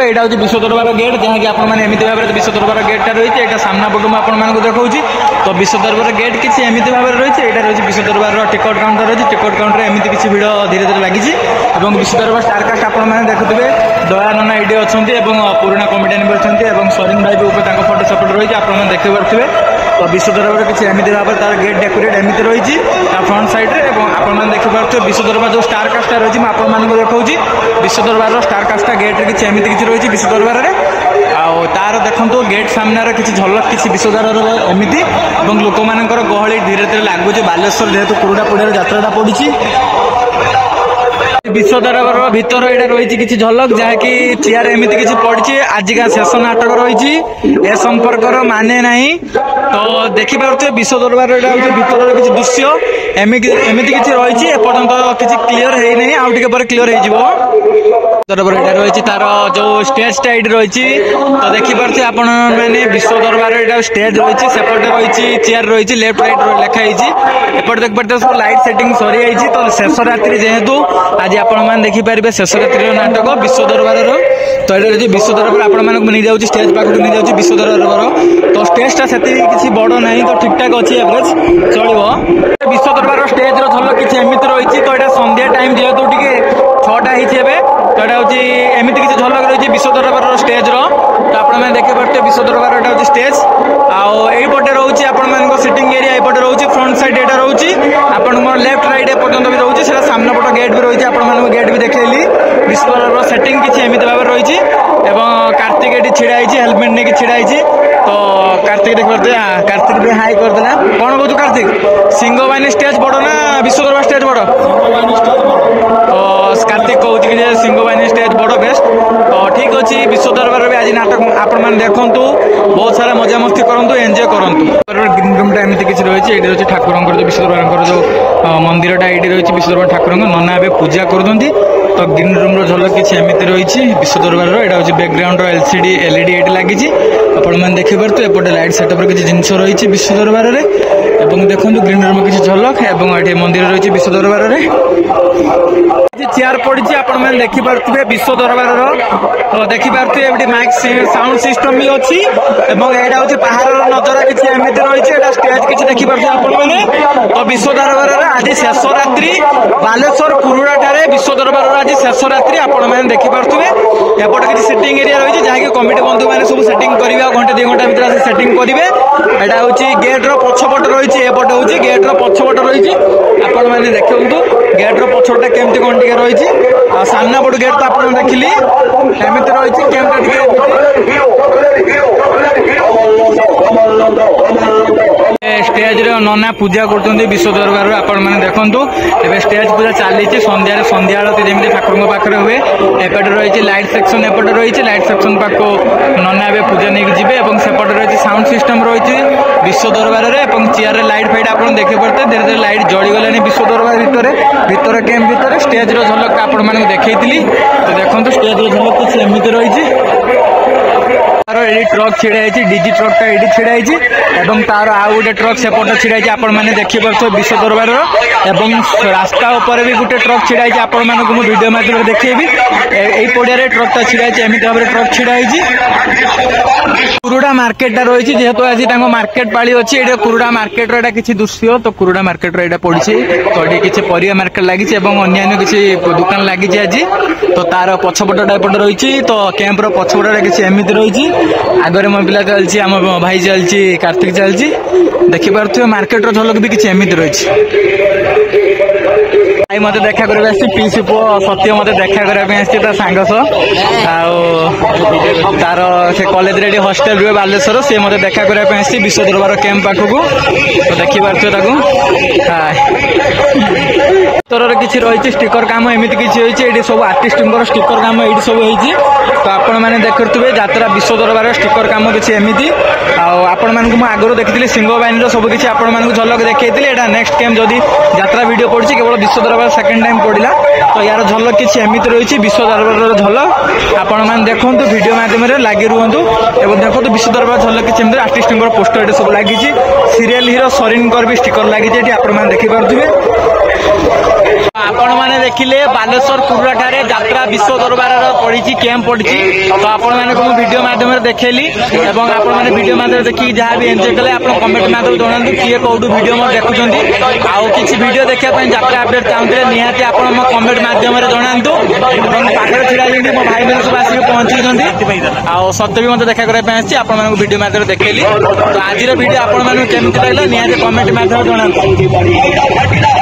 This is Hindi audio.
यहाँ हूँ विश्व दरबार गेट जहाँकि आपमती भाव में विश्व दरबार गेटा रही है। यहाँ सामना पटू मुझे देखा तो विश्व दरबार गेट किसी एमती भाव में रही है। यहाँ रही विश्व दरबार टिकट काउंटर रही है। टिकट काउंटर एमती किसी भिड़ धीरे धीरे लगी विश्व दरबार स्टारकास्ट आपने देखुए दया नना ये अच्छा पुराणा कमेडियन भी अच्छा सरीन भाई भी फोटो सपोर्ट रही है। आप देखी पारे तो विश्व दरबार किसी एमती भाव में तार गेट डेकोरेट एमती रही है फ्रंट साइड्रे। आपने देखिए विश्व दरबार जो स्टारकास्टा रही है आपको देखा विश्व दरबार स्टारकास्टा गेट्रे किसी एमती किसी रही है विश्व दरबार में तार देखो गेट सामने किसी झलक किसी विश्व दरबार एमती लोक मानकर गहली धीरे धीरे लगुच बालेश्वर जेहेतु कुरुडा पड़िया यात्रा पड़ी विश्व दरबार भीतर यहाँ रही किसी झलक जहाँकि चेयर एमती किसी पड़ी आजिका शेष नाटक रही ए संपर्कर माने नहीं तो देखिपे विश्व दरबार भीतर किसी दृश्य एमती किसी रही एपर्तंत किसी क्लीयर है नहीं आउ टे क्लीयर हो दरबार यहाँ रही तार जो स्टेज टाइड रही तो देखिपे आपण मैंने विश्व दरबार यहाँ स्टेज रही सेपटे रही चेयर रही लेफ्ट राइट लिखाई एपटे देखिए सब लाइट सेटिंग सरी जाइए तो शेष रात्रि जेहेतु आज आपण मैंने देखिपारे शेष रात्रि नाटक विश्व दरबार तो ये विश्व दरबार आपण नहीं जाऊँगी स्टेज पाखक नहीं जाऊँगी विश्व दरबार तो स्टेजटा से किसी बड़ ना तो ठीक ठाक अच्छी एवरेज चलो विश्व दरबार स्टेज झलक किसी एमती रही तो यहाँ संध्या टाइम जेहेतु टे 6टा हो तो यहाँ हूँ एमती किसी झलक रही विश्व दरबार स्टेज तो आपने देखिए विश्व दरबार यहाँ हूँ स्टेज आईपटे रोचे आपण सिटिंग एरिया एपटे रोचे फ्रंट साइड यहाँ रोचे आप लेफ्ट राइट एपर्तंत भी रोचे सामना पट गेट भी रही है आप गेट भी देखली विश्व दरबार सेटिंग किसी एमती भाव रही कार्तिक ये छिड़ा हेलमेट नहीं छिड़ा तो कार्तिक देखते कार्तिक भी हाई करदेला कौन कौन कार्तिक सिंह बाहिनी स्टेज बड़ ना विश्व दरबार स्टेज बड़ तो कार्तिक कहूँ कि सिंह बाहिनी स्टेज बड़ बेस्ट तो ठीक अच्छे विश्व दरबार भी आज नाटक आपण मैंने देखु बहुत सारा मजा मस्ती करूँ एंजॉय करूँ ग्रीन रूमटा एमती किसी रही है ये रही ठाकुर विश्व दरबार जो मंदिरटा ये रही विश्व दरबार ठाकुर नना ए पूजा कर तो ग्रीन रूम झलक किसी एमती रही विश्व दरबार यहाँ हूँ बैकग्राउंड एलसीडी एलईडी ये लगी आपने देखिपे एपटे लाइट सेटअप किसी जिनस रही विश्व दरबार में देखो ग्रीन रूम किसी झलक ये मंदिर रही विश्व दरबार में चेयर पड़ी आपण मैंने देखिपे विश्व दरबार तो देखिपे माइक साउंड सिस्टम भी अच्छी यहाँ हूँ पहाड़ नजर किसी एमती रही स्टेज किसी देखिपे आपने तो विश्व दरबार आज शेष रात्रि बालेश्वर कुरुड़ा ठारे विश्व दरबार आज शेष रात्रि आपण मैंने देखिपे एपटे किसी सेटिंग एरिया रही है जहाँकि कमिटी बंधु मैंने सब सेटिंग करेंगे घंटे 2 घंटा भर सेटिंग करेंगे यहाँ हूँ गेट्र पछपट रही एपटे हूँ गेट्र पछपट रही आपण मैंने देखु गेट्र पछपटा केमती कौन टे रही सामना पट गेट तो आप देखिली एमती रही कैमरा स्टेज रे नना पूजा कर विश्व दरबार आपण मैंने देखु ए स्टेज पूजा चली संध्या संध्या आरती जमी ठाकुर पाखे हुए एपटे रही लाइट सेक्शन एपटे रही लाइट सेक्शन पाख नना ए पूजा नहीं जी सेपटे रही साउंड सिस्टम रही विश्व दरबार में चेयर लाइट फाइट आप देखिए धीरे धीरे लाइट जलीगला विश्व दरबार भितर कैम्प भितर स्टेज झलक आपण मैंने देखी तो देखो स्टेज झलक किसी एमती रही ये ट्रक छिड़ाई डीजी ट्रकटा ये छिड़ाई तार आउ गोटे ट्रक सेपटे छिड़ाई आपण मैंने देखिपे विश्व दरबार रास्ता उपर भी गोटे ट्रक छिड़ाई आपण मानक वीडियो माध्यम देखी पड़िया ट्रकटा छिड़ाई एमती भाव ट्रक छिड़ाई कुरुड़ा मार्केटा रही जेहेतु आज मार्केट पाली अच्छी ये कुरुड़ा मार्केट किसी दृश्य तो कुरुड़ा मार्केट यहाँ पड़ी तो ये किसी परिया मार्केट लगी अन्य किसी दुकान लगी आज तो तार पछपटा एपटे रही तो कैंपर पछपटा किसी एमती रही आगे मो पिला चलती आम भाई चलती कार्तिक चलती देखिपे मार्केट झलक भी किसी एमती रही भाई मत देखा करबे आसी पीसी पो सत्य मत देखा करबे आसी ता सांग सो तार से कॉलेज रे हॉस्टल रे बालेश्वर से मत देखा करबे आसी विश्व दरबार कैंप पाखकू तो देखि पारछो ताकू तरह किसी रही स्टिकर काम एमती किसी होती सब आर्टिस्ट स्टिकर काम ये सब होती तो आपण मैंने देखुए यात्रा विश्व दरबार स्टिकर काम किसी एमती आपण मानक आगुरी देखी सिंह बाहिनी सब किसी आपण मानक झलक देखी यहाँ नेक्स्ट कैंप जदि यात्रा वीडियो पड़ी केवल विश्व दरबार सेकेंड टाइम पड़ा तो यार झलक किसी एमती रही विश्व दरबार झलक आपण मैंने देखो वीडियो माध्यम लगी रुहतु एवं देखो विश्व दरबार झलक किसी एमती आर्टिस्ट पोस्टर ये सब लगी सीरियल हीरो सरीन भी स्टिकर लगी आपण मैंने देखिपे आपण मैंने देखिले बालेश्वर कुर्ला ठारे यात्रा विश्व दरबार पड़ी कैंप पड़ी तो आपण मैंने वीडियो माध्यम देखेली एवं आपण मैंने वीडियो माध्यम देखिए जहाँ भी एंजॉय कले आप कमेंट माध्यम जनातु किए कौटू वीडियो मत देखुं आउ किसी वीडियो देखा यात्रा अपडेट चाहते निहाती आप कमेंट माध्यम जनातु पाखे छिड़ा मो भाई मैंने सब आसिक पहुंची आउ सत्य भी मत देखा करने आप वीडियो माध्यम देखेली तो आज वीडियो आपण मैंने केमती लगे निहाती कमेंट माध्यम जनातु।